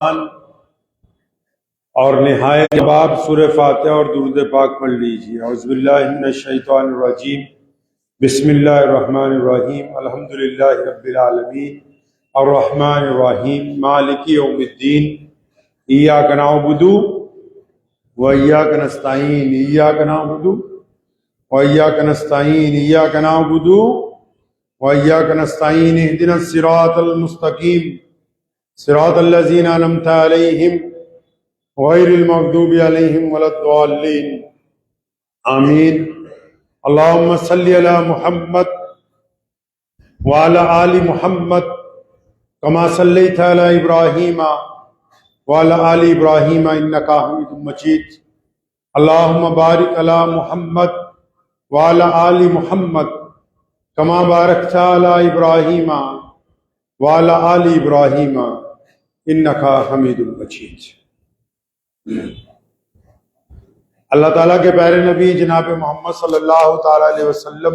اور نہایت کے بعد سورہ فاتحہ اور درود پاک پڑھ لیجیے۔ اعوذ باللہ من الشیطان الرجیم، بسم اللہ الرحمن الرحیم، الحمدللہ رب العالمین، الرحمن الرحیم، مالک یوم الدین، ایاک نعبد و ایاک نستعین، ایاک نعبد و ایاک نستعین، ایاک نعبد و ایاک نستعین، اہدنا الصراط المستقیم صراط الذین انعمت علیہم غیر المغضوب علیہم ولا الضالین، آمین۔ اللہم صلی علی محمد وعلی آل محمد کما صلیت علی ابراہیم وعلی آل ابراہیم انکا حمید مجید۔ اللہم بارک علی محمد وعلی آل محمد کما بارکت علی ابراہیم وعلی آل ابراہیم انکا حمید مجید۔ اللہ تعالیٰ کے پیارے نبی جناب محمد صلی اللہ تعالیٰ علیہ وسلم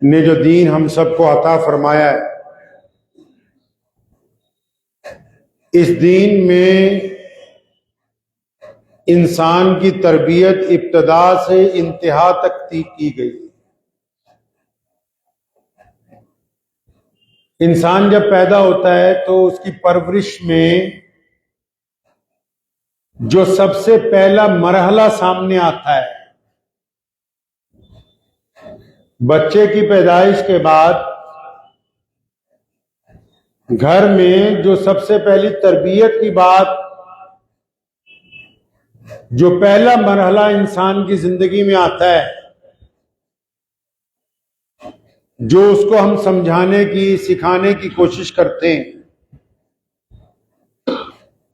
نے جو دین ہم سب کو عطا فرمایا ہے، اس دین میں انسان کی تربیت ابتدا سے انتہا تک کی گئی۔ انسان جب پیدا ہوتا ہے تو اس کی پرورش میں جو سب سے پہلا مرحلہ سامنے آتا ہے، بچے کی پیدائش کے بعد گھر میں جو سب سے پہلی تربیت کی بات، جو پہلا مرحلہ انسان کی زندگی میں آتا ہے، جو اس کو ہم سمجھانے کی سکھانے کی کوشش کرتے ہیں،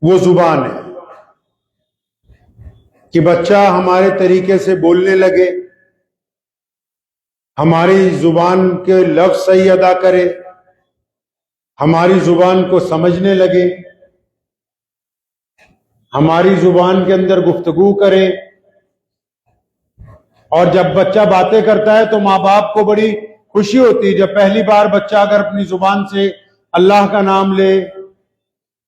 وہ زبان ہے کہ بچہ ہمارے طریقے سے بولنے لگے، ہماری زبان کے لفظ صحیح ادا کرے، ہماری زبان کو سمجھنے لگے، ہماری زبان کے اندر گفتگو کرے۔ اور جب بچہ باتیں کرتا ہے تو ماں باپ کو بڑی خوشی ہوتی ہے جب پہلی بار بچہ اگر اپنی زبان سے اللہ کا نام لے،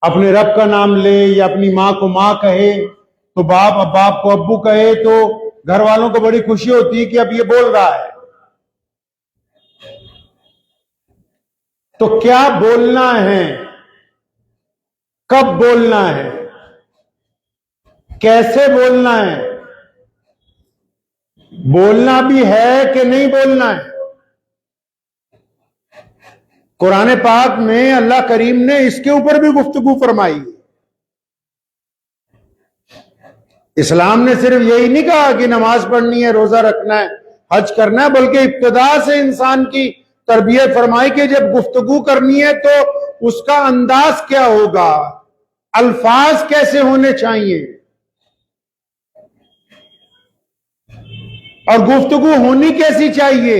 اپنے رب کا نام لے، یا اپنی ماں کو ماں کہے، تو باپ کو ابو کہے، تو گھر والوں کو بڑی خوشی ہوتی ہے کہ اب یہ بول رہا ہے۔ تو کیا بولنا ہے، کب بولنا ہے، کیسے بولنا ہے، بولنا بھی ہے کہ نہیں بولنا ہے؟ قرآن پاک میں اللہ کریم نے اس کے اوپر بھی گفتگو فرمائی۔ اسلام نے صرف یہی نہیں کہا کہ نماز پڑھنی ہے، روزہ رکھنا ہے، حج کرنا ہے، بلکہ ابتدا سے انسان کی تربیت فرمائی کہ جب گفتگو کرنی ہے تو اس کا انداز کیا ہوگا، الفاظ کیسے ہونے چاہیے، اور گفتگو ہونی کیسی چاہیے۔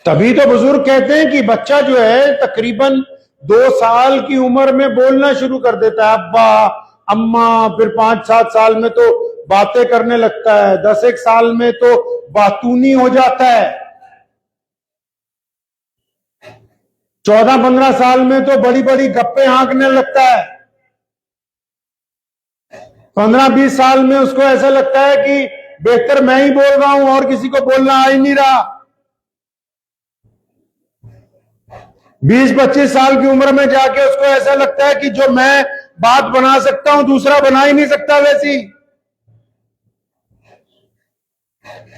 تبھی تو بزرگ کہتے ہیں کہ بچہ جو ہے تقریباً 2 سال کی عمر میں بولنا شروع کر دیتا ہے، ابا اماں، پھر 5-7 سال میں تو باتیں کرنے لگتا ہے، 10-1 سال میں تو باتونی ہو جاتا ہے، 14-15 سال میں تو بڑی بڑی گپیں ہانکنے لگتا ہے، 15-20 سال میں اس کو ایسا لگتا ہے کہ بہتر میں ہی بول رہا ہوں اور کسی کو بولنا آ ہی نہیں رہا۔ 20-25 سال کی عمر میں جا کے اس کو ایسا لگتا ہے کہ جو میں بات بنا سکتا ہوں دوسرا بنا ہی نہیں سکتا ویسی۔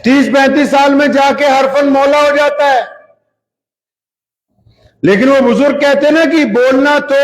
30-35 سال میں جا کے ہر فن مولا ہو جاتا ہے۔ لیکن وہ بزرگ کہتے ہیں نا کہ بولنا تو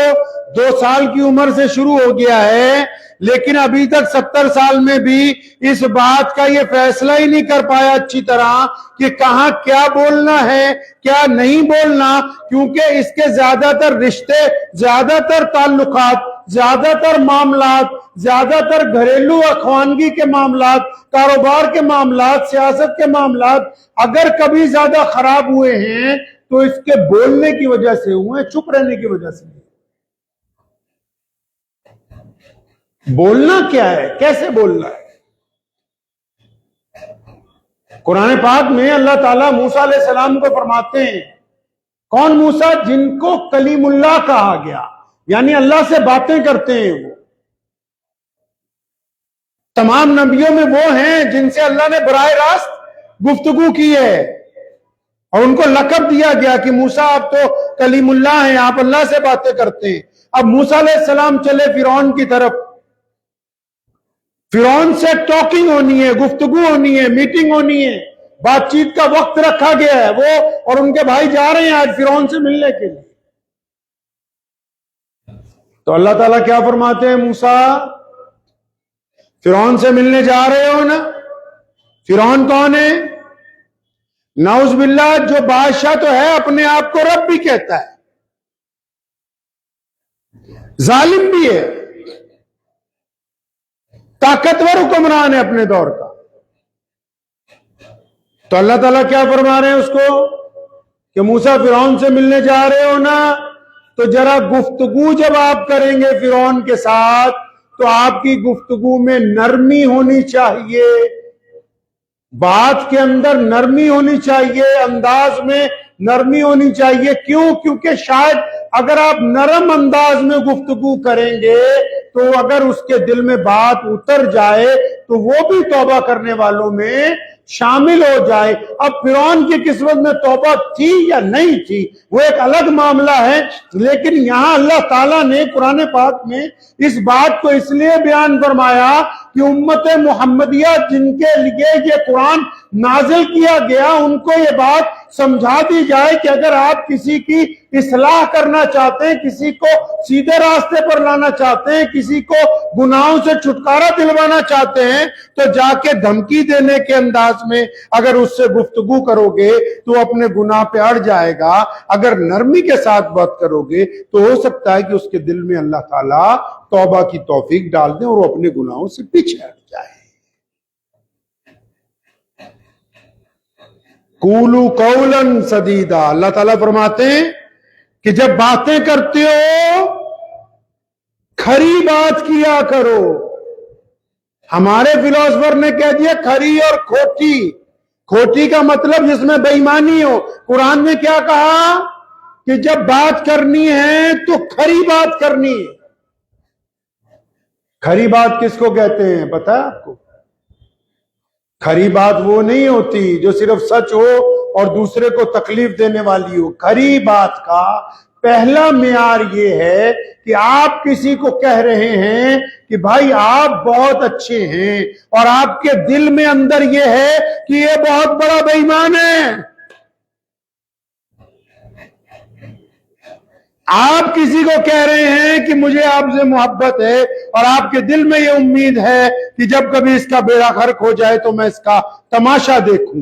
2 سال کی عمر سے شروع ہو گیا ہے، لیکن ابھی تک 70 سال میں بھی اس بات کا یہ فیصلہ ہی نہیں کر پایا اچھی طرح کہ کہاں کیا بولنا ہے کیا نہیں بولنا، کیونکہ اس کے زیادہ تر رشتے، زیادہ تر تعلقات، زیادہ تر معاملات، زیادہ تر گھریلو اخوانگی کے معاملات، کاروبار کے معاملات، سیاست کے معاملات اگر کبھی زیادہ خراب ہوئے ہیں تو اس کے بولنے کی وجہ سے ہوئے، چپ رہنے کی وجہ سے۔ بولنا کیا ہے، کیسے بولنا ہے؟ قرآن پاک میں اللہ تعالیٰ موسیٰ علیہ السلام کو فرماتے ہیں کون موسیٰ؟ جن کو کلیم اللہ کہا گیا، یعنی اللہ سے باتیں کرتے ہیں۔ وہ تمام نبیوں میں وہ ہیں جن سے اللہ نے براہ راست گفتگو کی ہے، اور ان کو لقب دیا گیا کہ موسیٰ آپ تو کلیم اللہ ہیں، آپ اللہ سے باتیں کرتے ہیں۔ اب موسیٰ علیہ السلام چلے فرعون کی طرف، فرعون سے ٹاکنگ ہونی ہے، گفتگو ہونی ہے، میٹنگ ہونی ہے، بات چیت کا وقت رکھا گیا ہے۔ وہ اور ان کے بھائی جا رہے ہیں آج فرعون سے ملنے کے لیے۔ تو اللہ تعالیٰ کیا فرماتے ہیں؟ موسیٰ فرعون سے ملنے جا رہے ہو نا؟ فرعون کون ہے؟ نعوذ باللہ، جو بادشاہ تو ہے اپنے آپ کو رب بھی کہتا ہے، ظالم بھی ہے، طاقتور حکمران ہے اپنے دور کا۔ تو اللہ تعالیٰ کیا فرما رہے ہیں اس کو کہ موسیٰ فرعون سے ملنے جا رہے ہو نا، تو ذرا گفتگو جب آپ کریں گے فرعون کے ساتھ تو آپ کی گفتگو میں نرمی ہونی چاہیے، بات کے اندر نرمی ہونی چاہیے، انداز میں نرمی ہونی چاہیے۔ کیوں؟ کیونکہ شاید اگر آپ نرم انداز میں گفتگو کریں گے تو اگر اس کے دل میں بات اتر جائے تو وہ بھی توبہ کرنے والوں میں شامل ہو جائے۔ اب فرعون کی قسمت میں توبہ تھی یا نہیں تھی وہ ایک الگ معاملہ ہے، لیکن یہاں اللہ تعالیٰ نے قرآن پاک میں اس بات کو اس لیے بیان فرمایا کہ امت محمدیہ جن کے لیے یہ قرآن نازل کیا گیا ان کو یہ بات سمجھا دی جائے کہ اگر آپ کسی کی اصلاح کرنا چاہتے ہیں، کسی کو سیدھے راستے پر لانا چاہتے ہیں، کسی کو گناہوں سے چھٹکارا دلوانا چاہتے ہیں تو جا کے دھمکی دینے کے انداز میں اگر اس سے گفتگو کرو گے تو اپنے گناہ پہ اڑ جائے گا۔ اگر نرمی کے ساتھ بات کرو گے تو ہو سکتا ہے کہ اس کے دل میں اللہ تعالیٰ توبہ کی توفیق ڈال دیں اور وہ اپنے گناہوں سے پیچھے ہٹ جائے۔ قولوا قولا سدیدا، اللہ تعالیٰ فرماتے ہیں کہ جب باتیں کرتے ہو کھری بات کیا کرو۔ ہمارے فلاسفر نے کہہ دیا کھری اور کھوٹی۔ کھوٹی کا مطلب جس میں بے ایمانی ہو۔ قرآن میں کیا کہا کہ جب بات کرنی ہے تو کھری بات کرنی ہے۔ کھری بات کس کو کہتے ہیں پتہ ہے آپ کو؟ کھری بات وہ نہیں ہوتی جو صرف سچ ہو اور دوسرے کو تکلیف دینے والی ہو۔ کھری بات کا پہلا معیار یہ ہے کہ آپ کسی کو کہہ رہے ہیں کہ بھائی آپ بہت اچھے ہیں اور آپ کے دل میں اندر یہ ہے کہ یہ بہت بڑا بے ایمان ہے۔ آپ کسی کو کہہ رہے ہیں کہ مجھے آپ سے محبت ہے اور آپ کے دل میں یہ امید ہے کہ جب کبھی اس کا بیڑا غرق ہو جائے تو میں اس کا تماشا دیکھوں۔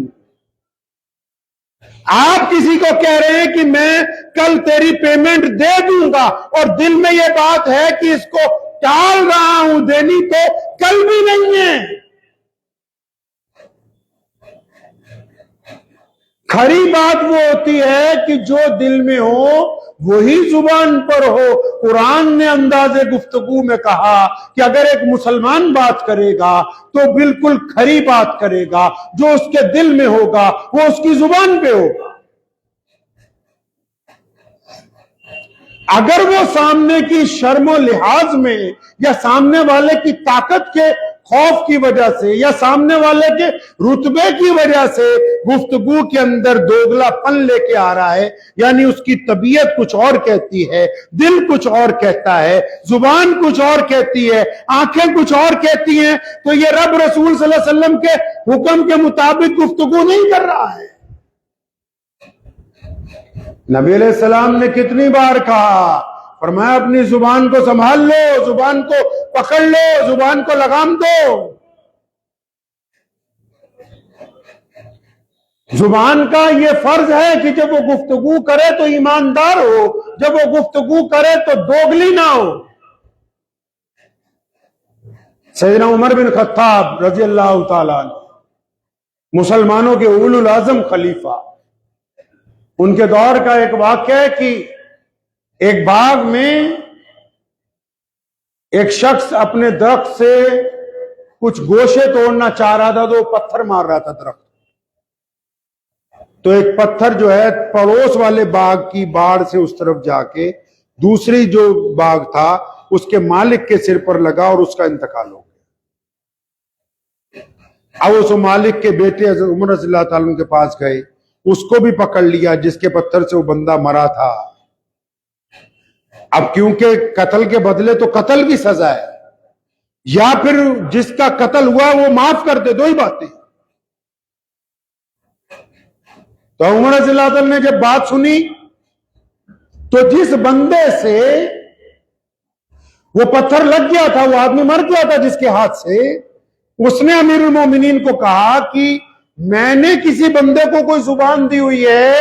آپ کسی کو کہہ رہے ہیں کہ میں کل تیری پیمنٹ دے دوں گا اور دل میں یہ بات ہے کہ اس کو ٹال رہا ہوں، دینی تو کل بھی نہیں ہے۔ کھری بات وہ ہوتی ہے کہ جو دل میں ہو وہی زبان پر ہو۔ قرآن نے انداز گفتگو میں کہا کہ اگر ایک مسلمان بات کرے گا تو بالکل کھری بات کرے گا، جو اس کے دل میں ہوگا وہ اس کی زبان پہ ہوگا۔ اگر وہ سامنے کی شرم و لحاظ میں یا سامنے والے کی طاقت کے خوف کی وجہ سے یا سامنے والے کے رتبے کی وجہ سے گفتگو کے اندر دوگلا پن لے کے آ رہا ہے، یعنی اس کی طبیعت کچھ اور کہتی ہے، دل کچھ اور کہتا ہے، زبان کچھ اور کہتی ہے، آنکھیں کچھ اور کہتی ہیں، تو یہ رب رسول صلی اللہ علیہ وسلم کے حکم کے مطابق گفتگو نہیں کر رہا ہے۔ نبی علیہ السلام نے کتنی بار کہا، فرمایا اپنی زبان کو سنبھال لو، زبان کو پکڑ لو، زبان کو لگام دو۔ زبان کا یہ فرض ہے کہ جب وہ گفتگو کرے تو ایماندار ہو، جب وہ گفتگو کرے تو دوگلی نہ ہو۔ سیدنا عمر بن خطاب رضی اللہ تعالیٰ عنہ، مسلمانوں کے اولو العزم خلیفہ، ان کے دور کا ایک واقعہ ہے کہ ایک باغ میں ایک شخص اپنے درخت سے کچھ گوشے توڑنا چاہ رہا تھا تو وہ پتھر مار رہا تھا درخت، تو ایک پتھر جو ہے پڑوس والے باغ کی باڑ سے اس طرف جا کے دوسری جو باغ تھا اس کے مالک کے سر پر لگا اور اس کا انتقال ہو گیا۔ اب اس مالک کے بیٹے حضرت عمر رضی اللہ تعالیٰ عنہ کے پاس گئے، اس کو بھی پکڑ لیا جس کے پتھر سے وہ بندہ مرا تھا۔ اب کیونکہ قتل کے بدلے تو قتل کی سزا ہے، یا پھر جس کا قتل ہوا وہ معاف کر دے، دو ہی باتیں۔ تو عمر رضی اللہ عنہ نے جب بات سنی تو جس بندے سے وہ پتھر لگ گیا تھا، وہ آدمی مر گیا تھا جس کے ہاتھ سے، اس نے امیر المومنین کو کہا کہ میں نے کسی بندے کو کوئی زبان دی ہوئی ہے،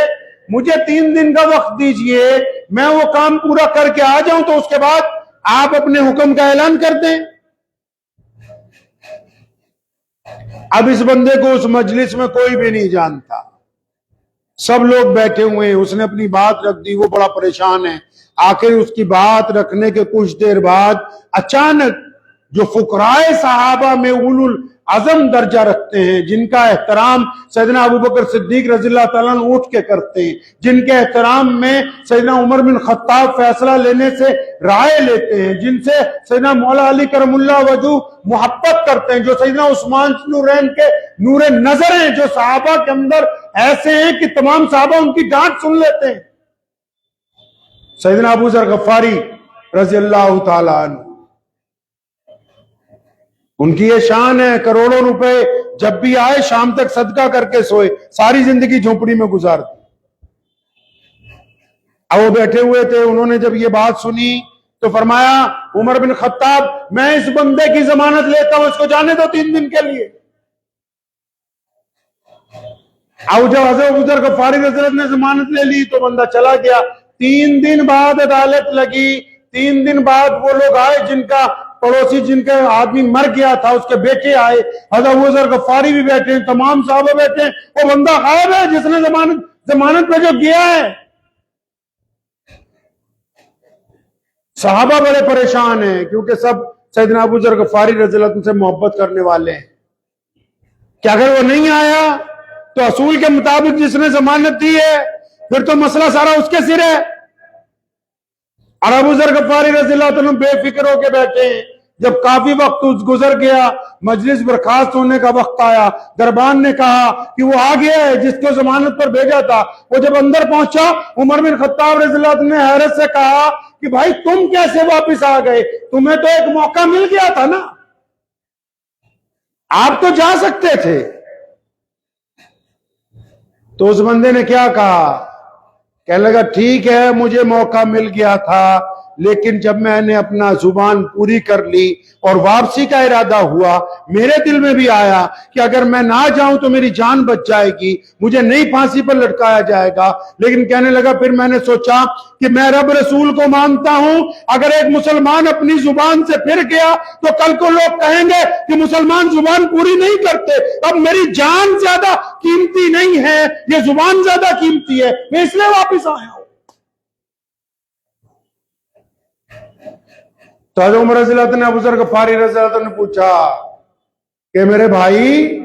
مجھے 3 دن کا وقت دیجئے، میں وہ کام پورا کر کے آ جاؤں تو اس کے بعد آپ اپنے حکم کا اعلان کر دیں۔ اب اس بندے کو اس مجلس میں کوئی بھی نہیں جانتا، سب لوگ بیٹھے ہوئے ہیں، اس نے اپنی بات رکھ دی، وہ بڑا پریشان ہے۔ آخر اس کی بات رکھنے کے کچھ دیر بعد اچانک جو فقراء صحابہ میں اولو العزم درجہ رکھتے ہیں، جن کا احترام سیدنا ابوبکر صدیق رضی اللہ تعالیٰ عنہ اٹھ کے کرتے ہیں، جن کے احترام میں سیدنا عمر بن خطاب فیصلہ لینے سے رائے لیتے ہیں، جن سے سیدنا مولا علی کرم اللہ وجہ محبت کرتے ہیں، جو سیدنا عثمان نورین کے نور نظر ہیں، جو صحابہ کے اندر ایسے ہیں کہ تمام صحابہ ان کی ڈانٹ سن لیتے ہیں، سیدنا ابو ذر غفاری رضی اللہ تعالیٰ عنہ، ان کی یہ شان ہے، کروڑوں روپے جب بھی آئے شام تک صدقہ کر کے سوئے، ساری زندگی جھونپڑی میں گزار دی۔ اب وہ بیٹھے ہوئے تھے، انہوں نے جب یہ بات سنی تو فرمایا عمر بن خطاب میں اس بندے کی ضمانت لیتا ہوں، اس کو جانے دو 3 دن کے لیے۔ اب جب حضرت ابو ذر غفاری رضی اللہ عنہ نے ضمانت لے لی تو بندہ چلا گیا۔ 3 دن بعد عدالت لگی، 3 دن بعد وہ لوگ آئے جن کا پڑوسی، جن کا آدمی مر گیا تھا، اس کے بیٹے آئے، حضرت ابو ذر غفاری بھی بیٹھے ہیں، تمام صحابہ بیٹھے ہیں، وہ بندہ غائب ہے جس نے ضمانت پہ جو گیا ہے۔ صحابہ بڑے پریشان ہیں کیونکہ سب سیدنا ابو ذر غفاری رضی اللہ عنہ سے محبت کرنے والے ہیں کہ اگر وہ نہیں آیا تو اصول کے مطابق جس نے ضمانت دی ہے پھر تو مسئلہ سارا اس کے سر ہے۔ اور ابو ذر غفاری رضی اللہ عنہ بے فکر ہو کے بیٹھے ہیں۔ جب کافی وقت گزر گیا، مجلس برخاست ہونے کا وقت آیا، دربان نے کہا کہ وہ آ گیا ہے جس کو ضمانت پر بھیجا تھا۔ وہ جب اندر پہنچا، عمر بن خطاب رضی اللہ عنہ نے حیرت سے کہا کہ بھائی تم کیسے واپس آ گئے؟ تمہیں تو ایک موقع مل گیا تھا نا، آپ تو جا سکتے تھے۔ تو اس بندے نے کیا کہا؟ کہنے لگا ٹھیک ہے مجھے موقع مل گیا تھا، لیکن جب میں نے اپنا زبان پوری کر لی اور واپسی کا ارادہ ہوا، میرے دل میں بھی آیا کہ اگر میں نہ جاؤں تو میری جان بچ جائے گی، مجھے نئی پھانسی پر لٹکایا جائے گا۔ لیکن کہنے لگا پھر میں نے سوچا کہ میں رب رسول کو مانتا ہوں، اگر ایک مسلمان اپنی زبان سے پھر گیا تو کل کو لوگ کہیں گے کہ مسلمان زبان پوری نہیں کرتے، اب میری جان زیادہ قیمتی نہیں ہے، یہ زبان زیادہ قیمتی ہے، میں اس لیے واپس آیا ہوں۔ تو حضرت عمر رضی اللہ عنہ نے ابو ذر غفاری رضی اللہ عنہ نے پوچھا کہ میرے بھائی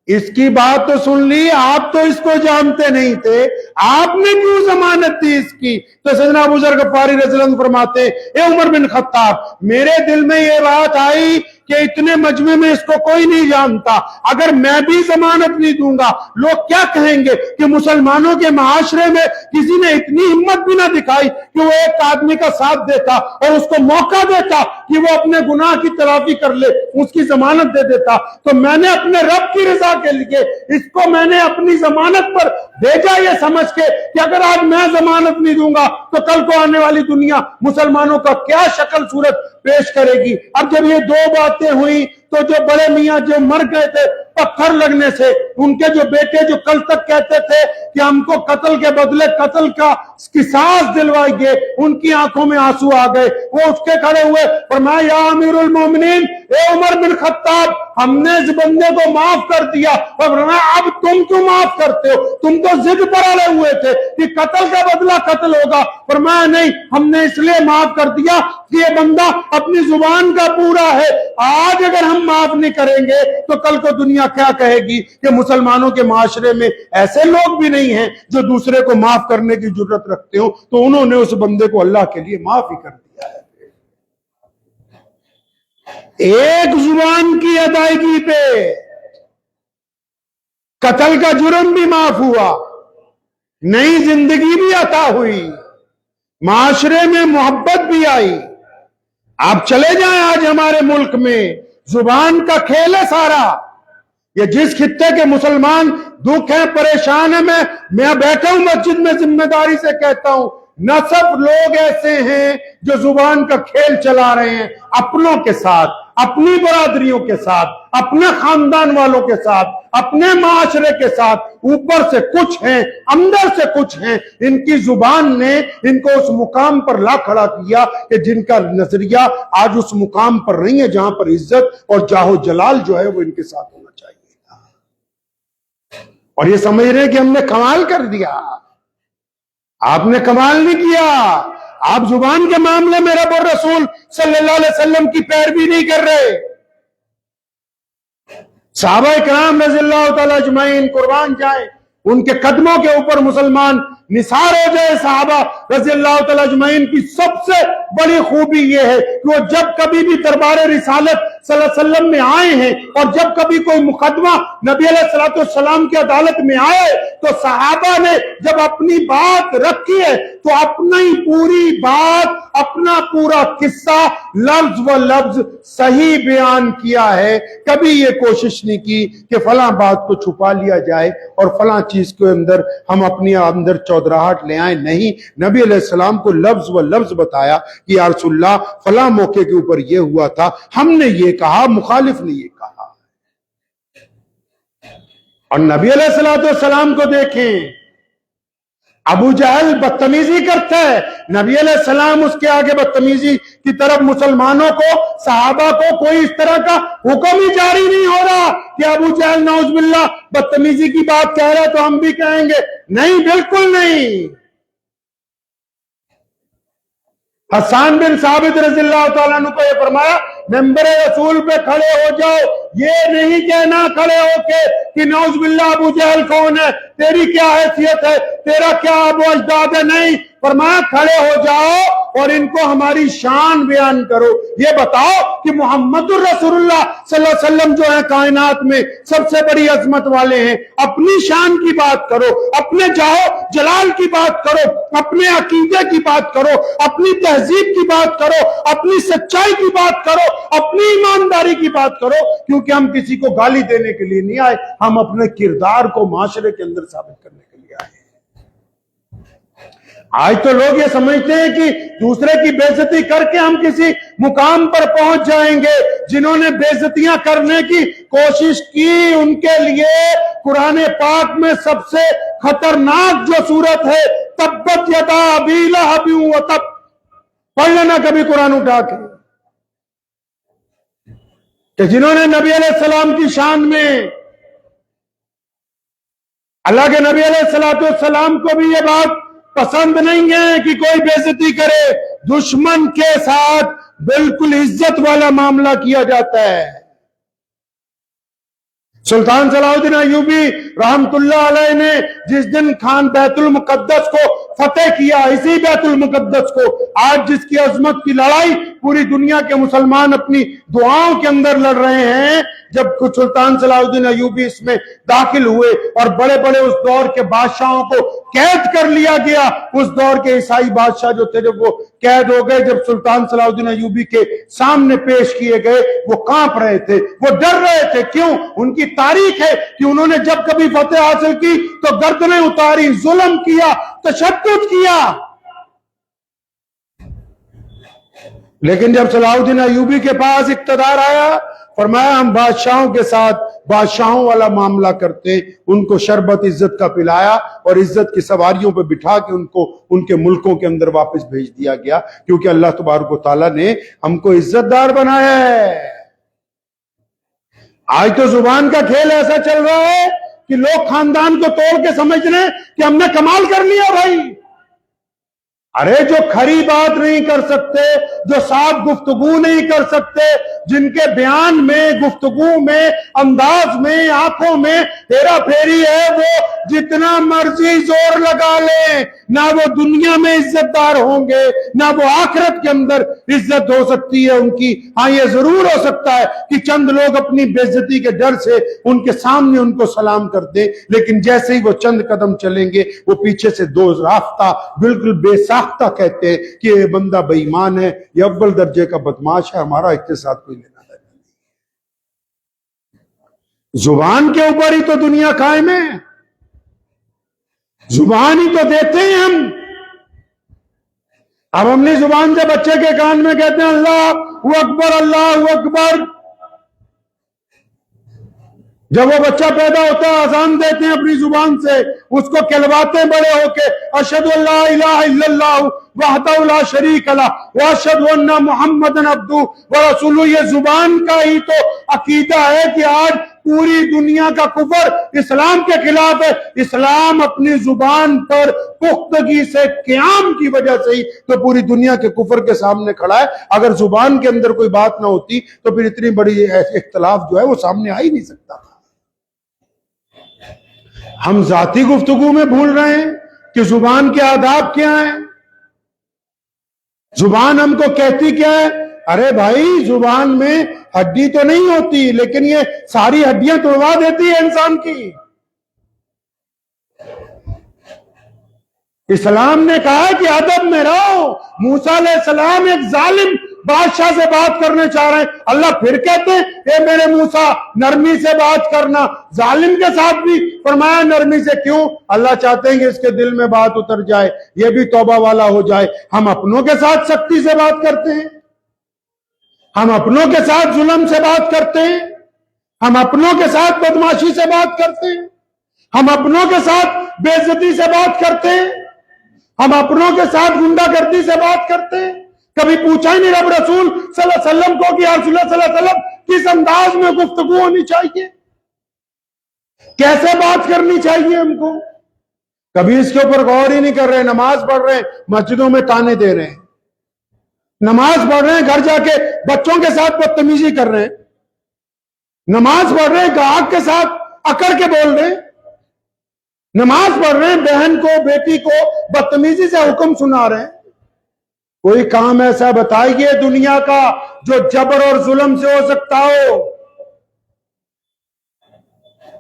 اس کی بات تو سن لی، آپ تو اس کو جانتے نہیں تھے، آپ نے کیوں ضمانت دی اس کی؟ تو سیدنا ابو ذر غفاری رضی اللہ عنہ فرماتے اے عمر بن خطاب، میرے دل میں یہ بات آئی کہ اتنے مجمع میں اس کو کوئی نہیں جانتا، اگر میں بھی ضمانت نہیں دوں گا لوگ کیا کہیں گے کہ مسلمانوں کے معاشرے میں کسی نے اتنی ہمت بھی نہ دکھائی کہ وہ ایک آدمی کا ساتھ دیتا اور اس کو موقع دیتا کہ وہ اپنے گناہ کی تلافی کر لے، اس کی ضمانت دے دیتا۔ تو میں نے اپنے رب کی رضا کے لیے اس کو میں نے اپنی ضمانت پر بھیجا، یہ سمجھ کے کہ اگر آج میں ضمانت نہیں دوں گا تو کل کو آنے والی دنیا مسلمانوں کا کیا شکل صورت پیش کرے گی۔ اب جب یہ 2 باتیں ہوئی تو جو بڑے میاں جو مر گئے تھے پتھر لگنے سے، ان کے جو بیٹے جو کل تک کہتے تھے کہ ہم کو قتل کے بدلے قتل کا قصاص دلوائیں گے، ان کی آنکھوں میں آنسو آ گئے، وہ اٹھ کے کھڑے ہوئے، فرمایا یا امیر المومنین، اے عمر بن خطاب، ہم نے اس بندے کو معاف کر دیا۔ اور فرمایا اب تم کیوں معاف کرتے ہو؟ تم تو ضد پر اڑے ہوئے تھے کہ قتل کا بدلہ قتل ہوگا۔ فرمایا نہیں، ہم نے اس لیے معاف کر دیا کہ یہ بندہ اپنی زبان کا پورا ہے، آج اگر ہم ہم معاف نہیں کریں گے تو کل کو دنیا کیا کہے گی کہ مسلمانوں کے معاشرے میں ایسے لوگ بھی نہیں ہیں جو دوسرے کو معاف کرنے کی جرت رکھتے ہو، تو انہوں نے اس بندے کو اللہ کے لیے معاف ہی کر دیا ہے۔ ایک زبان کی ادائیگی پہ قتل کا جرم بھی معاف ہوا، نئی زندگی بھی عطا ہوئی، معاشرے میں محبت بھی آئی۔ آپ چلے جائیں آج ہمارے ملک میں زبان کا کھیل ہے سارا۔ یہ جس خطے کے مسلمان دکھ ہیں، پریشان ہیں، میں بیٹھا ہوں مسجد میں ذمہ داری سے کہتا ہوں، نہ سب لوگ ایسے ہیں جو زبان کا کھیل چلا رہے ہیں اپنوں کے ساتھ، اپنی برادریوں کے ساتھ، اپنے خاندان والوں کے ساتھ، اپنے معاشرے کے ساتھ۔ اوپر سے کچھ ہیں، اندر سے کچھ ہیں۔ ان کی زبان نے ان کو اس مقام پر لا کھڑا کیا کہ جن کا نظریہ آج اس مقام پر نہیں ہے جہاں پر عزت اور جاہ و جلال جو ہے وہ ان کے ساتھ ہونا چاہیے، اور یہ سمجھ رہے ہیں کہ ہم نے کمال کر دیا۔ آپ نے کمال نہیں کیا۔ آپ زبان کے معاملے میں رب اور رسول صلی اللہ علیہ وسلم کی پیروی نہیں کر رہے۔ صحابہ کرام رضی اللہ تعالی اجمعین قربان جائیں، ان کے قدموں کے اوپر مسلمان نثار ہو جائے۔ صحابہ رضی اللہ تعالی اجمعین کی سب سے بڑی خوبی یہ ہے کہ وہ جب کبھی بھی دربار رسالت صلی اللہ علیہ وسلم میں آئے ہیں اور جب کبھی کوئی مقدمہ نبی علیہ السلام کی عدالت میں آئے تو صحابہ نے جب اپنی بات رکھی ہے تو اپنی پوری بات، اپنا پورا قصہ لفظ و لفظ صحیح بیان کیا ہے۔ کبھی یہ کوشش نہیں کی کہ فلاں بات کو چھپا لیا جائے اور فلاں چیز کے اندر ہم اپنی اندر چودراہٹ لے آئیں۔ نہیں، نبی علیہ السلام کو لفظ و لفظ بتایا کہ یا رسول اللہ فلاں موقع کے اوپر یہ ہوا تھا، ہم نے یہ کہا، مخالف نے یہ کہا۔ اور نبی علیہ السلام کو دیکھیں، ابو جہل بدتمیزی کرتا ہے، نبی علیہ السلام اس کے آگے بدتمیزی کی طرف مسلمانوں کو، صحابہ کو کوئی اس طرح کا حکم ہی جاری نہیں ہو رہا کہ ابو جہل نعوذ باللہ بدتمیزی کی بات کہہ رہا ہے تو ہم بھی کہیں گے۔ نہیں، بالکل نہیں۔ حسان بن ثابت رضی اللہ تعالیٰ عنہ کو یہ فرمایا، ممبر رسول پہ کھڑے ہو جاؤ، یہ نہیں کہنا کھڑے ہو کے کہ نعوذ باللہ ابو جہل کون ہے، تیری کیا حیثیت ہے، تیرا کیا ابو اجداد ہے۔ نہیں، فرمایا کھڑے ہو جاؤ اور ان کو ہماری شان بیان کرو، یہ بتاؤ کہ محمد الرسول اللہ صلی اللہ علیہ وسلم جو ہے کائنات میں سب سے بڑی عظمت والے ہیں۔ اپنی شان کی بات کرو، اپنے جاہو جلال کی بات کرو، اپنے عقیدے کی بات کرو، اپنی تہذیب کی بات کرو، اپنی سچائی کی بات کرو، اپنی ایمانداری کی بات کرو، کیونکہ ہم کسی کو گالی دینے کے لیے نہیں آئے، ہم اپنے کردار کو معاشرے کے اندر ثابت کرنے کے لیے آئے۔ آج تو لوگ یہ سمجھتے ہیں کہ دوسرے کی بے عزتی کر کے ہم کسی مقام پر پہنچ جائیں گے۔ جنہوں نے بے عزتیاں کرنے کی کوشش کی ان کے لیے قرآن پاک میں سب سے خطرناک جو صورت ہے تبت یدا ابی لہب وتب، پڑھ لینا کبھی قرآن اٹھا کے، کہ جنہوں نے نبی علیہ السلام کی شان میں، اللہ کے نبی علیہ السلام کو بھی یہ بات پسند نہیں ہے کہ کوئی بے عزتی کرے، دشمن کے ساتھ بالکل عزت والا معاملہ کیا جاتا ہے۔ سلطان صلاح الدین ایوبی رحمت اللہ علیہ نے جس دن خان بیت المقدس کو فتح کیا، اسی بیت المقدس کو آج جس کی عظمت کی لڑائی پوری دنیا کے مسلمان اپنی دعاؤں کے اندر لڑ رہے ہیں، جب کچھ سلطان صلاح الدین ایوبی اس میں داخل ہوئے اور بڑے بڑے اس دور کے بادشاہوں کو قید کر لیا گیا، اس دور کے عیسائی بادشاہ جو تھے جب وہ قید ہو گئے، جب سلطان صلاح الدین ایوبی کے سامنے پیش کیے گئے، وہ کانپ رہے تھے، وہ ڈر رہے تھے۔ کیوں؟ ان کی تاریخ ہے کہ انہوں نے جب کبھی فتح حاصل کی تو گردنیں اتاری، ظلم کیا، تشدد کیا۔ لیکن جب صلاح الدین ایوبی کے پاس اقتدار آیا، فرمایا ہم بادشاہوں کے ساتھ بادشاہوں والا معاملہ کرتے، ان کو شربت عزت کا پلایا اور عزت کی سواریوں پہ بٹھا کے ان کو ان کے ملکوں کے اندر واپس بھیج دیا گیا، کیونکہ اللہ تبارک و تعالیٰ نے ہم کو عزت دار بنایا ہے۔ آج تو زبان کا کھیل ایسا چل رہا ہے کہ لوگ خاندان کو توڑ کے سمجھ رہے ہیں کہ ہم نے کمال کر لیا۔ بھائی ارے جو کھری بات نہیں کر سکتے، جو صاف گفتگو نہیں کر سکتے، جن کے بیان میں، گفتگو میں، انداز میں، آنکھوں میں ہیرا پھیری ہے، وہ جتنا مرضی زور لگا لیں، نہ وہ دنیا میں عزت دار ہوں گے، نہ وہ آخرت کے اندر عزت ہو سکتی ہے ان کی۔ ہاں یہ ضرور ہو سکتا ہے کہ چند لوگ اپنی بے عزتی کے ڈر سے ان کے سامنے ان کو سلام کر دیں، لیکن جیسے ہی وہ چند قدم چلیں گے وہ پیچھے سے دو رافتہ بالکل بے ساختہ کہتے ہیں کہ یہ بندہ بے ایمان ہے، یہ اول درجے کا بدماش ہے، ہمارا اس کے ساتھ کوئی لینا دینا نہیں۔ زبان کے اوپر ہی تو دنیا قائم ہے، زبان ہی تو دیتے ہیں ہم۔ اب اپنی زبان سے بچے کے کان میں کہتے ہیں اللہ اکبر، اللہ اکبر، جب وہ بچہ پیدا ہوتا ہے اذان دیتے ہیں اپنی زبان سے، اس کو کہلواتے ہیں بڑے ہو کے، اشہد ان لا الہ الا اللہ وحدہ لا شریک لہ واشہد ان محمدا عبدہ ورسولہ۔ یہ زبان کا ہی تو عقیدہ ہے کہ آج پوری دنیا کا کفر اسلام کے خلاف ہے، اسلام اپنی زبان پر پختگی سے قیام کی وجہ سے ہی تو پوری دنیا کے کفر کے سامنے کھڑا ہے۔ اگر زبان کے اندر کوئی بات نہ ہوتی تو پھر اتنی بڑی اختلاف جو ہے وہ سامنے آ ہی نہیں سکتا تھا۔ ہم ذاتی گفتگو میں بھول رہے ہیں کہ زبان کے آداب کیا ہیں، زبان ہم کو کہتی کیا ہے۔ ارے بھائی زبان میں ہڈی تو نہیں ہوتی، لیکن یہ ساری ہڈیاں توڑوا دیتی ہے انسان کی۔ اسلام نے کہا کہ ادب میں رہو۔ موسیٰ علیہ السلام ایک ظالم بادشاہ سے بات کرنے چاہ رہے ہیں، اللہ پھر کہتے ہیں اے میرے موسیٰ نرمی سے بات کرنا۔ ظالم کے ساتھ بھی فرمایا نرمی سے، کیوں؟ اللہ چاہتے ہیں کہ اس کے دل میں بات اتر جائے، یہ بھی توبہ والا ہو جائے۔ ہم اپنوں کے ساتھ سختی سے بات کرتے ہیں، ہم اپنوں کے ساتھ ظلم سے بات کرتے ہیں، ہم اپنوں کے ساتھ بدماشی سے بات کرتے ہیں، ہم اپنوں کے ساتھ بے عزتی سے بات کرتے ہیں، ہم اپنوں کے ساتھ غنڈہ گردی سے بات کرتے ہیں۔ کبھی پوچھا ہی نہیں رب رسول صلی اللہ علیہ وسلم کو کہ رسول اللہ صلی اللہ علیہ وسلم کس انداز میں گفتگو ہونی چاہیے، کیسے بات کرنی چاہیے ہم کو؟ کبھی اس کے اوپر غور ہی نہیں کر رہے۔ نماز پڑھ رہے ہیں، مسجدوں میں تانے دے رہے ہیں، نماز پڑھ رہے ہیں، گھر جا کے بچوں کے ساتھ بدتمیزی کر رہے ہیں، نماز پڑھ رہے ہیں، گاہک کے ساتھ اکڑ کے بول رہے ہیں، نماز پڑھ رہے ہیں، بہن کو بیٹی کو بدتمیزی سے حکم سنا رہے ہیں۔ کوئی کام ایسا بتائیے دنیا کا جو جبر اور ظلم سے ہو سکتا ہو۔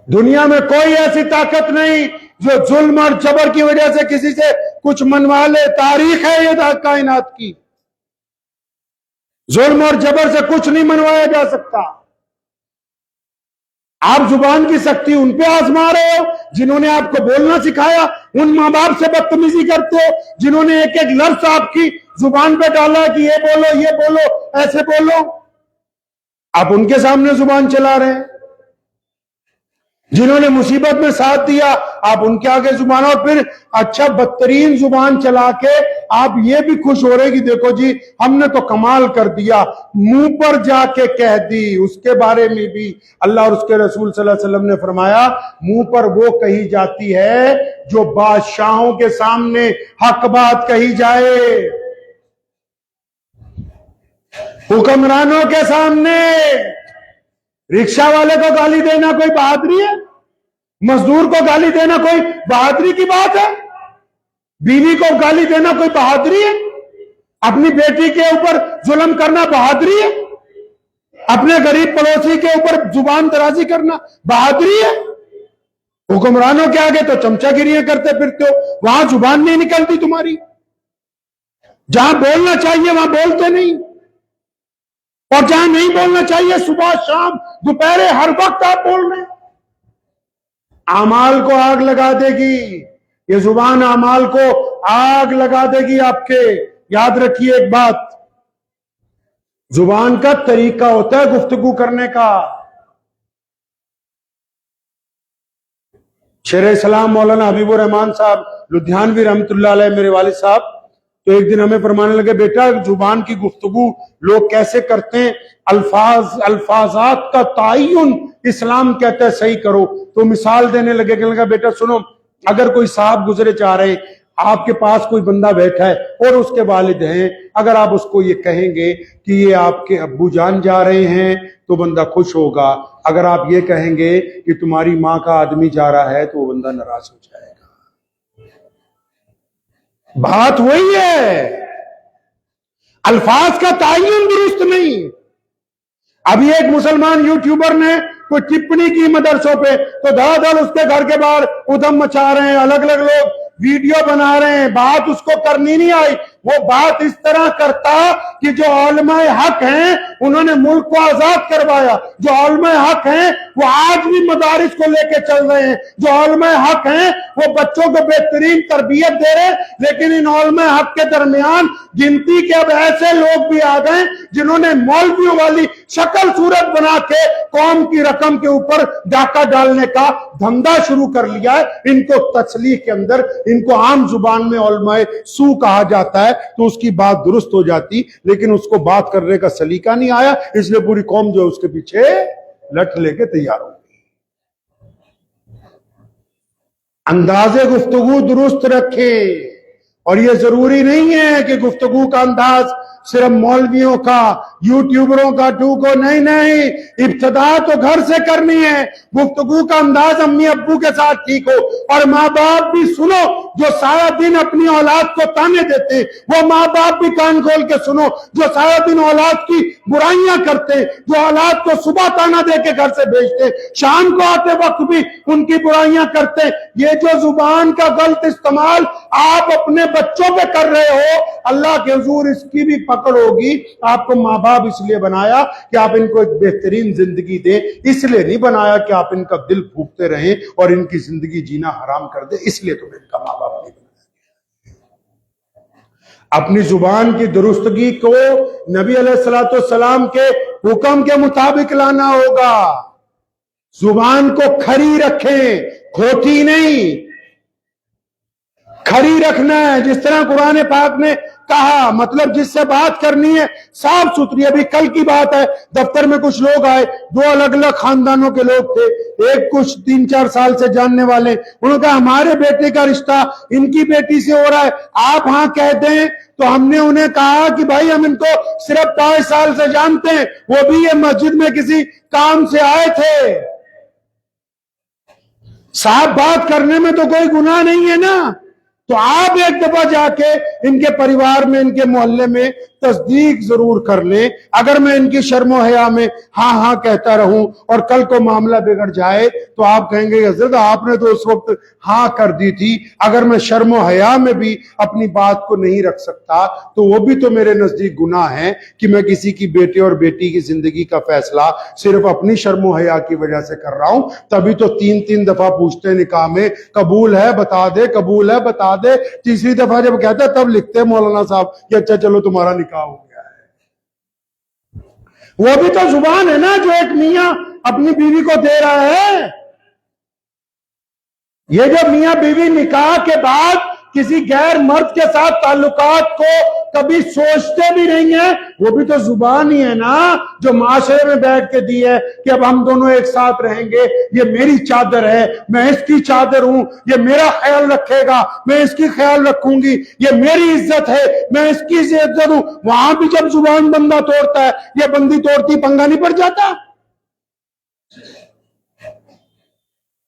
دنیا میں کوئی ایسی طاقت نہیں جو ظلم اور جبر کی وجہ سے کسی سے کچھ منوا لے۔ تاریخ ہے یہ کائنات کی، ظلم اور جبر سے کچھ نہیں منوایا جا سکتا۔ آپ زبان کی سختی ان پہ آزما رہے ہو جنہوں نے آپ کو بولنا سکھایا، ان ماں باپ سے بدتمیزی کرتے ہو جنہوں نے ایک ایک لفظ آپ کی زبان پہ ڈالا کہ یہ بولو، ایسے بولو، آپ ان کے سامنے زبان چلا رہے ہیں۔ جنہوں نے مصیبت میں ساتھ دیا آپ ان کے آگے زبان، اور پھر اچھا بدترین زبان چلا کے آپ یہ بھی خوش ہو رہے کہ دیکھو جی ہم نے تو کمال کر دیا، منہ پر جا کے کہہ دی۔ اس کے بارے میں بھی اللہ اور اس کے رسول صلی اللہ علیہ وسلم نے فرمایا منہ پر وہ کہی جاتی ہے جو بادشاہوں کے سامنے حق بات کہی جائے، حکمرانوں کے سامنے۔ رکشہ والے کو گالی دینا کوئی بہادری ہے؟ مزدور کو گالی دینا کوئی بہادری کی بات ہے؟ بیوی کو گالی دینا کوئی بہادری ہے؟ اپنی بیٹی کے اوپر ظلم کرنا بہادری ہے؟ اپنے غریب پڑوسی کے اوپر زبان درازی کرنا بہادری ہے؟ حکمرانوں کے آگے تو چمچہ گیریاں کرتے پھرتے ہو، وہاں زبان نہیں نکلتی تمہاری، جہاں بولنا چاہیے وہاں بولتے نہیں، اور جہاں نہیں بولنا چاہیے صبح شام دوپہر ہر وقت آپ بول رہے ہیں۔ اعمال کو آگ لگا دے گی یہ زبان، اعمال کو آگ لگا دے گی آپ کے۔ یاد رکھیے ایک بات، زبان کا طریقہ ہوتا ہے گفتگو کرنے کا۔ شیر اسلام مولانا حبیب الرحمان صاحب لدھیانوی رحمت اللہ علیہ میرے والد صاحب تو ایک دن ہمیں فرمانے لگے بیٹا زبان کی گفتگو لوگ کیسے کرتے ہیں، الفاظات کا تعین اسلام کہتا ہے صحیح کرو۔ تو مثال دینے لگے، کہنے لگا بیٹا سنو، اگر کوئی صاحب گزرے چاہ رہے آپ کے پاس کوئی بندہ بیٹھا ہے اور اس کے والد ہیں، اگر آپ اس کو یہ کہیں گے کہ یہ آپ کے ابو جان جا رہے ہیں تو بندہ خوش ہوگا، اگر آپ یہ کہیں گے کہ تمہاری ماں کا آدمی جا رہا ہے تو وہ بندہ ناراض ہو جائے گا۔ بات وہی ہے، الفاظ کا تعین درست نہیں۔ ابھی ایک مسلمان یوٹیوبر نے کوئی ٹپنی کی مدرسوں پہ تو دھڑ اس کے گھر کے باہر ادھم مچا رہے ہیں، الگ الگ لوگ ویڈیو بنا رہے ہیں۔ بات اس کو کرنی نہیں آئی، وہ بات اس طرح کرتا کہ جو علماء حق ہیں انہوں نے ملک کو آزاد کروایا، جو علماء حق ہیں وہ آج بھی مدارس کو لے کے چل رہے ہیں، جو علماء حق ہیں وہ بچوں کو بہترین تربیت دے رہے ہیں، لیکن ان علماء حق کے درمیان گنتی کے اب ایسے لوگ بھی آ گئے جنہوں نے مولویوں والی شکل صورت بنا کے قوم کی رقم کے اوپر ڈاکہ ڈالنے کا دھندا شروع کر لیا ہے۔ ان کو تصریح کے اندر، ان کو عام زبان میں علماء سو کہا جاتا ہے، تو اس کی بات درست ہو جاتی، لیکن اس کو بات کرنے کا سلیقہ نہیں آیا، اس لیے پوری قوم جو اس کے پیچھے لٹ لے کے تیار ہو گئی۔ انداز گفتگو درست رکھیں، اور یہ ضروری نہیں ہے کہ گفتگو کا انداز صرف مولویوں کا، یوٹیوبروں کا ٹوکو، نہیں، ابتدا تو گھر سے کرنی ہے۔ گفتگو کا انداز امی ابو کے ساتھ ٹھیک ہو، اور ماں باپ بھی سنو جو سارا دن اپنی اولاد کو تانے دیتے، وہ ماں باپ بھی کان کھول کے سنو جو سارا دن اولاد کی برائیاں کرتے، جو اولاد کو صبح تانا دے کے گھر سے بھیجتے، شام کو آتے وقت بھی ان کی برائیاں کرتے۔ یہ جو زبان کا غلط استعمال آپ اپنے بچوں پہ کر رہے ہو، اللہ کے حضور اس کی بھی پکڑ ہوگی۔ آپ کو ماں باپ اس لیے بنایا کہ آپ ان کو ایک بہترین زندگی دیں، اس لیے نہیں بنایا کہ آپ ان کا دل پھونکتے رہیں اور ان کی زندگی جینا حرام کر دیں، اس لیے تمہیں ان کا ماں باپ نہیں بنایا۔ اپنی زبان کی درستگی کو نبی علیہ الصلوۃ والسلام کے حکم کے مطابق لانا ہوگا۔ زبان کو کھری رکھیں، کھوٹی نہیں، کھری رکھنا ہے، جس طرح قرآن پاک نے کہا، مطلب جس سے بات کرنی ہے صاف ستھری۔ ابھی کل کی بات ہے، دفتر میں کچھ لوگ آئے، دو الگ الگ خاندانوں کے لوگ تھے، ایک کچھ 3-4 سال سے جاننے والے، انہوں نے کہا ہمارے بیٹے کا رشتہ ان کی بیٹی سے ہو رہا ہے، آپ ہاں کہہ دیں۔ تو ہم نے انہیں کہا کہ بھائی ہم ان کو صرف 5 سال سے جانتے ہیں، وہ بھی یہ مسجد میں کسی کام سے آئے تھے۔ صاحب بات کرنے میں تو کوئی گناہ نہیں ہے نا، تو آپ ایک دفعہ جا کے ان کے پریوار میں، ان کے محلے میں تصدیق ضرور کر لیں۔ اگر میں ان کی شرم و حیا میں ہاں کہتا رہوں اور کل کو معاملہ بگڑ جائے تو آپ کہیں گے حضرت آپ نے تو اس وقت ہاں کر دی تھی۔ اگر میں شرم و حیا میں بھی اپنی بات کو نہیں رکھ سکتا تو وہ بھی تو میرے نزدیک گناہ ہے کہ میں کسی کی بیٹے اور بیٹی کی زندگی کا فیصلہ صرف اپنی شرم و حیا کی وجہ سے کر رہا ہوں۔ تبھی تو 3 دفعہ پوچھتے نکاح میں، قبول ہے بتا دے، قبول ہے بتا دے۔ تیسری دفعہ جب کہتا ہے تب لکھتے ہیں مولانا صاحب کہ اچھا چلو تمہارا نکاح ہو گیا ہے۔ وہ بھی تو زبان ہے نا جو ایک میاں اپنی بیوی کو دے رہا ہے۔ یہ جو میاں بیوی نکاح کے بعد کسی غیر مرد کے ساتھ تعلقات کو کبھی سوچتے بھی نہیں ہیں، وہ بھی تو زبان ہی ہے نا جو معاشرے میں بیٹھ کے دی ہے کہ اب ہم دونوں ایک ساتھ رہیں گے، یہ میری چادر ہے، میں اس کی چادر ہوں، یہ میرا خیال رکھے گا، میں اس کی خیال رکھوں گی، یہ میری عزت ہے، میں اس کی عزت ہوں۔ وہاں بھی جب زبان بندہ توڑتا ہے، یہ بندی توڑتی، پنگا نہیں پڑ جاتا؟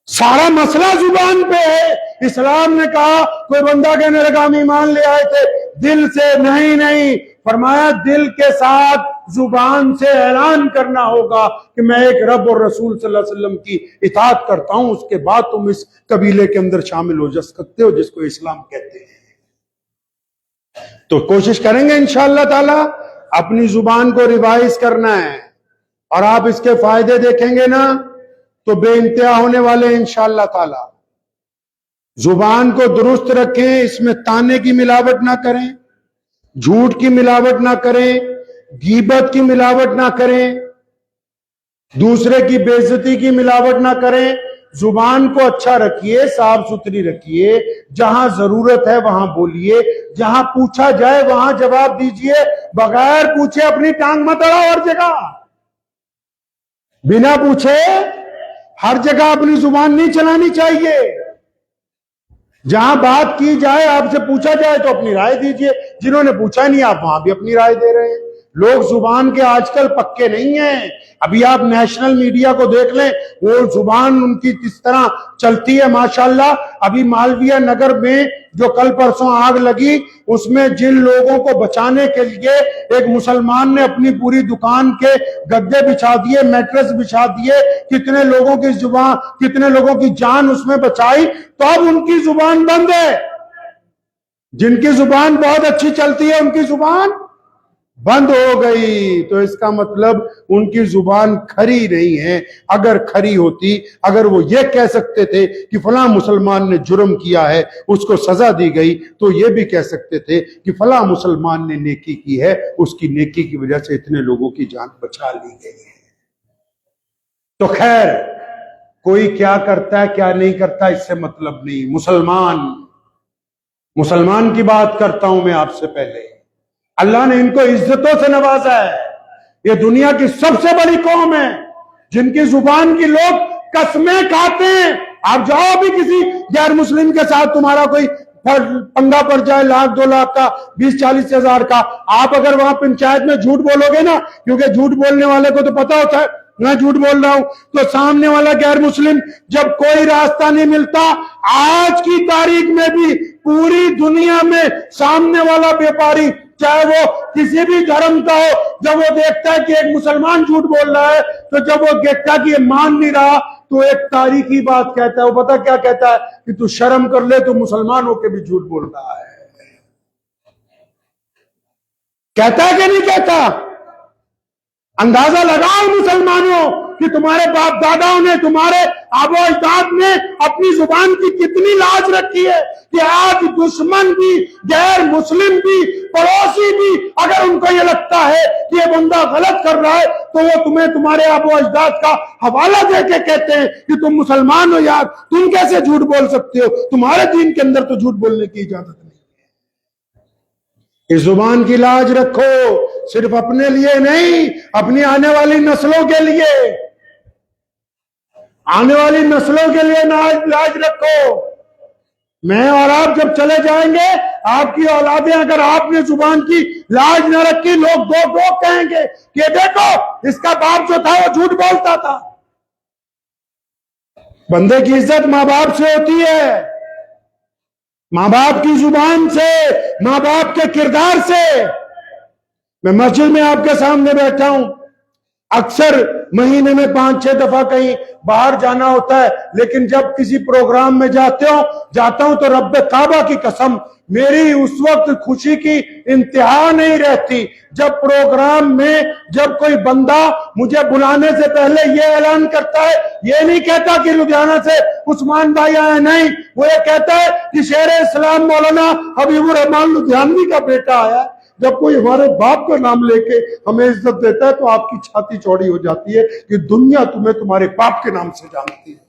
سارا مسئلہ زبان پہ ہے۔ اسلام نے کہا کوئی بندہ کہنے لگا ہم ایمان لے آئے تھے دل سے، نہیں، فرمایا دل کے ساتھ زبان سے اعلان کرنا ہوگا کہ میں ایک رب اور رسول صلی اللہ علیہ وسلم کی اطاعت کرتا ہوں، اس کے بعد تم اس قبیلے کے اندر شامل ہو جا سکتے ہو جس کو اسلام کہتے ہیں۔ تو کوشش کریں گے انشاءاللہ تعالی اپنی زبان کو ریوائز کرنا ہے، اور آپ اس کے فائدے دیکھیں گے نا تو بے انتہا ہونے والے انشاءاللہ تعالی۔ زبان کو درست رکھیں، اس میں تانے کی ملاوٹ نہ کریں، جھوٹ کی ملاوٹ نہ کریں، غیبت کی ملاوٹ نہ کریں، دوسرے کی بے عزتی کی ملاوٹ نہ کریں۔ زبان کو اچھا رکھیے، صاف ستھری رکھیے، جہاں ضرورت ہے وہاں بولیے، جہاں پوچھا جائے وہاں جواب دیجئے، بغیر پوچھے اپنی ٹانگ مت اڑاؤ ہر جگہ۔ بنا پوچھے ہر جگہ اپنی زبان نہیں چلانی چاہیے۔ جہاں بات کی جائے، آپ سے پوچھا جائے تو اپنی رائے دیجئے، جنہوں نے پوچھا نہیں آپ وہاں بھی اپنی رائے دے رہے ہیں۔ لوگ زبان کے آج کل پکے نہیں ہیں۔ ابھی آپ نیشنل میڈیا کو دیکھ لیں، وہ زبان ان کی کس طرح چلتی ہے ماشاءاللہ۔ ابھی مالویہ نگر میں جو کل پرسوں آگ لگی، اس میں جن لوگوں کو بچانے کے لیے ایک مسلمان نے اپنی پوری دکان کے گدے بچھا دیے، میٹرس بچھا دیے، کتنے لوگوں کی جان اس میں بچائی، تو اب ان کی زبان بند ہے۔ جن کی زبان بہت اچھی چلتی ہے ان کی زبان بند ہو گئی، تو اس کا مطلب ان کی زبان کھری نہیں ہے۔ اگر کھری ہوتی، اگر وہ یہ کہہ سکتے تھے کہ فلاں مسلمان نے جرم کیا ہے، اس کو سزا دی گئی، تو یہ بھی کہہ سکتے تھے کہ فلاں مسلمان نے نیکی کی ہے، اس کی نیکی کی وجہ سے اتنے لوگوں کی جان بچا لی گئی ہے۔ تو خیر، کوئی کیا کرتا ہے کیا نہیں کرتا اس سے مطلب نہیں۔ مسلمان کی بات کرتا ہوں میں آپ سے پہلے۔ اللہ نے ان کو عزتوں سے نوازا ہے۔ یہ دنیا کی سب سے بڑی قوم ہے جن کی زبان کی لوگ قسمیں کھاتے ہیں۔ آپ جاؤ بھی کسی غیر مسلم کے ساتھ، تمہارا کوئی پنگا پڑ جائے، 1,00,000 2,00,000 کا، 20-40 ہزار کا، آپ اگر وہاں پنچایت میں جھوٹ بولو گے نا، کیونکہ جھوٹ بولنے والے کو تو پتا ہوتا ہے میں جھوٹ بول رہا ہوں، تو سامنے والا غیر مسلم جب کوئی راستہ نہیں ملتا، آج کی تاریخ میں بھی پوری دنیا میں سامنے والا بیپاری، چاہے وہ کسی بھی دھرم کا ہو، جب وہ دیکھتا ہے کہ ایک مسلمان جھوٹ بول رہا ہے، تو جب وہ دیکھتا ہے کہ یہ مان نہیں رہا، تو ایک تاریخی بات کہتا ہے۔ وہ پتہ کیا کہتا ہے کہ تو شرم کر لے، تو مسلمان ہو کے بھی جھوٹ بول رہا ہے۔ کہتا ہے کہ نہیں کہتا؟ اندازہ لگاؤ مسلمانوں کہ تمہارے باپ داداؤں نے، تمہارے آبا و اجداد نے اپنی زبان کی کتنی لاج رکھی ہے کہ آج دشمن بھی، غیر مسلم بھی، پڑوسی بھی، اگر ان کو یہ لگتا ہے کہ یہ بندہ غلط کر رہا ہے، تو وہ تمہیں تمہارے آبا و اجداد کا حوالہ دے کے کہتے ہیں کہ تم مسلمان ہو یار، تم کیسے جھوٹ بول سکتے ہو، تمہارے دین کے اندر تو جھوٹ بولنے کی اجازت نہیں۔ اس زبان کی لاج رکھو، صرف اپنے لیے نہیں، اپنی آنے والی نسلوں کے لیے، آنے والی نسلوں کے لیے لاج رکھو۔ میں اور آپ جب چلے جائیں گے، آپ کی اولادیں، اگر آپ نے زبان کی لاج نہ رکھی، لوگ دو کہیں گے کہ دیکھو اس کا باپ جو تھا وہ جھوٹ بولتا تھا۔ بندے کی عزت ماں باپ سے ہوتی ہے، ماں باپ کی زبان سے، ماں باپ کے کردار سے۔ میں مسجد میں آپ کے سامنے بیٹھا ہوں، اکثر مہینے میں 5-6 دفعہ کہیں باہر جانا ہوتا ہے، لیکن جب کسی پروگرام میں جاتا ہوں تو رب کعبہ کی قسم میری اس وقت خوشی کی انتہا نہیں رہتی جب پروگرام میں جب کوئی بندہ مجھے بلانے سے پہلے یہ اعلان کرتا ہے، یہ نہیں کہتا کہ لدھیانہ سے عثمان بھائی آئے، نہیں، وہ یہ کہتا ہے کہ شیر اسلام مولانا حبیب الرحمان لدھیانوی کا بیٹا آیا ہے۔ جب کوئی ہمارے باپ کا نام لے کے ہمیں عزت دیتا ہے تو آپ کی چھاتی چوڑی ہو جاتی ہے کہ دنیا تمہیں تمہارے باپ کے نام سے جانتی ہے۔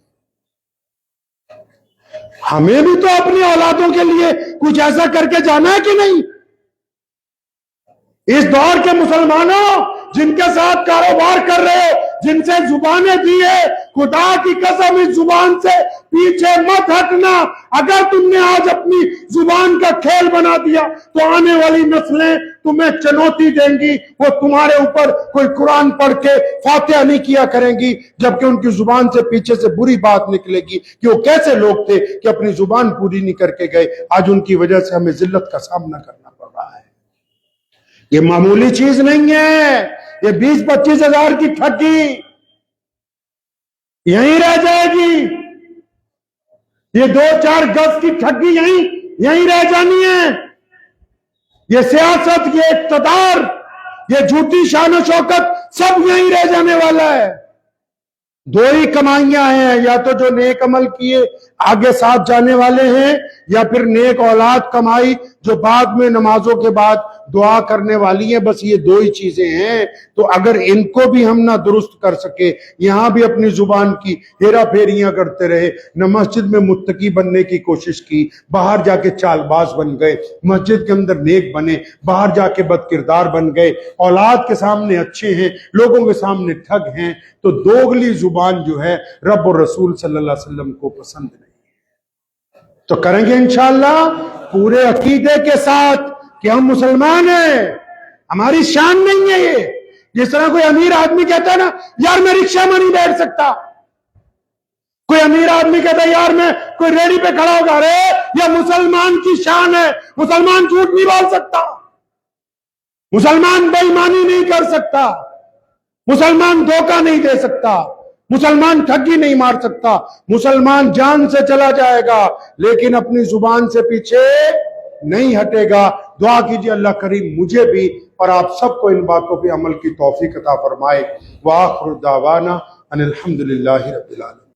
ہمیں بھی تو اپنی اولادوں کے لیے کچھ ایسا کر کے جانا ہے کہ نہیں؟ اس دور کے مسلمانوں جن کے ساتھ کاروبار کر رہے ہو، جن سے زبانیں دی ہے، خدا کی قسم اس زبان سے پیچھے مت ہٹنا۔ اگر تم نے آج اپنی زبان کا کھیل بنا دیا تو آنے والی نسلیں تمہیں چنوتی دیں گی، وہ تمہارے اوپر کوئی قرآن پڑھ کے فاتحہ نہیں کیا کریں گی، جبکہ ان کی زبان سے پیچھے سے بری بات نکلے گی کہ وہ کیسے لوگ تھے کہ اپنی زبان پوری نہیں کر کے گئے، آج ان کی وجہ سے ہمیں ذلت کا سامنا کرنا پڑ رہا ہے۔ یہ معمولی چیز نہیں ہے، یہ 20-25 ہزار کی ٹھگی یہیں رہ جائے گی، یہ 2-4 گز کی ٹھگی یہیں رہ جانی ہے۔ یہ سیاست، یہ اقتدار، یہ جھوٹی شان و شوکت سب یہیں رہ جانے والا ہے۔ دو ہی کمائیاں ہیں، یا تو جو نیک عمل کیے آگے ساتھ جانے والے ہیں، یا پھر نیک اولاد کمائی جو بعد میں نمازوں کے بعد دعا کرنے والی ہیں، بس یہ دو ہی چیزیں ہیں۔ تو اگر ان کو بھی ہم نہ درست کر سکے، یہاں بھی اپنی زبان کی ہیرا پھیریاں کرتے رہے، نہ مسجد میں متقی بننے کی کوشش کی، باہر جا کے چال باز بن گئے، مسجد کے اندر نیک بنے، باہر جا کے بد کردار بن گئے، اولاد کے سامنے اچھے ہیں، لوگوں کے سامنے ٹھگ ہیں، تو دوغلی زبان جو ہے رب اور رسول صلی اللہ علیہ وسلم کو پسند نہیں۔ تو کریں گے انشاءاللہ پورے عقیدے کے ساتھ کہ ہم مسلمان ہیں، ہماری شان نہیں ہے یہ۔ جس طرح کوئی امیر آدمی کہتا ہے نا یار میں رکشہ میں نہیں بیٹھ سکتا، کوئی امیر آدمی کہتا ہے یار میں کوئی ریڑی پہ کھڑا ہوگا، رے یہ مسلمان کی شان ہے، مسلمان جھوٹ نہیں بول سکتا، مسلمان بے ایمانی نہیں کر سکتا، مسلمان دھوکہ نہیں دے سکتا، مسلمان ٹھگی نہیں مار سکتا، مسلمان جان سے چلا جائے گا لیکن اپنی زبان سے پیچھے نہیں ہٹے گا۔ دعا کیجئے اللہ کریم مجھے بھی اور آپ سب کو ان باتوں پہ عمل کی توفیق عطا فرمائے۔ وآخر دعوانا ان الحمدللہ رب العالمین۔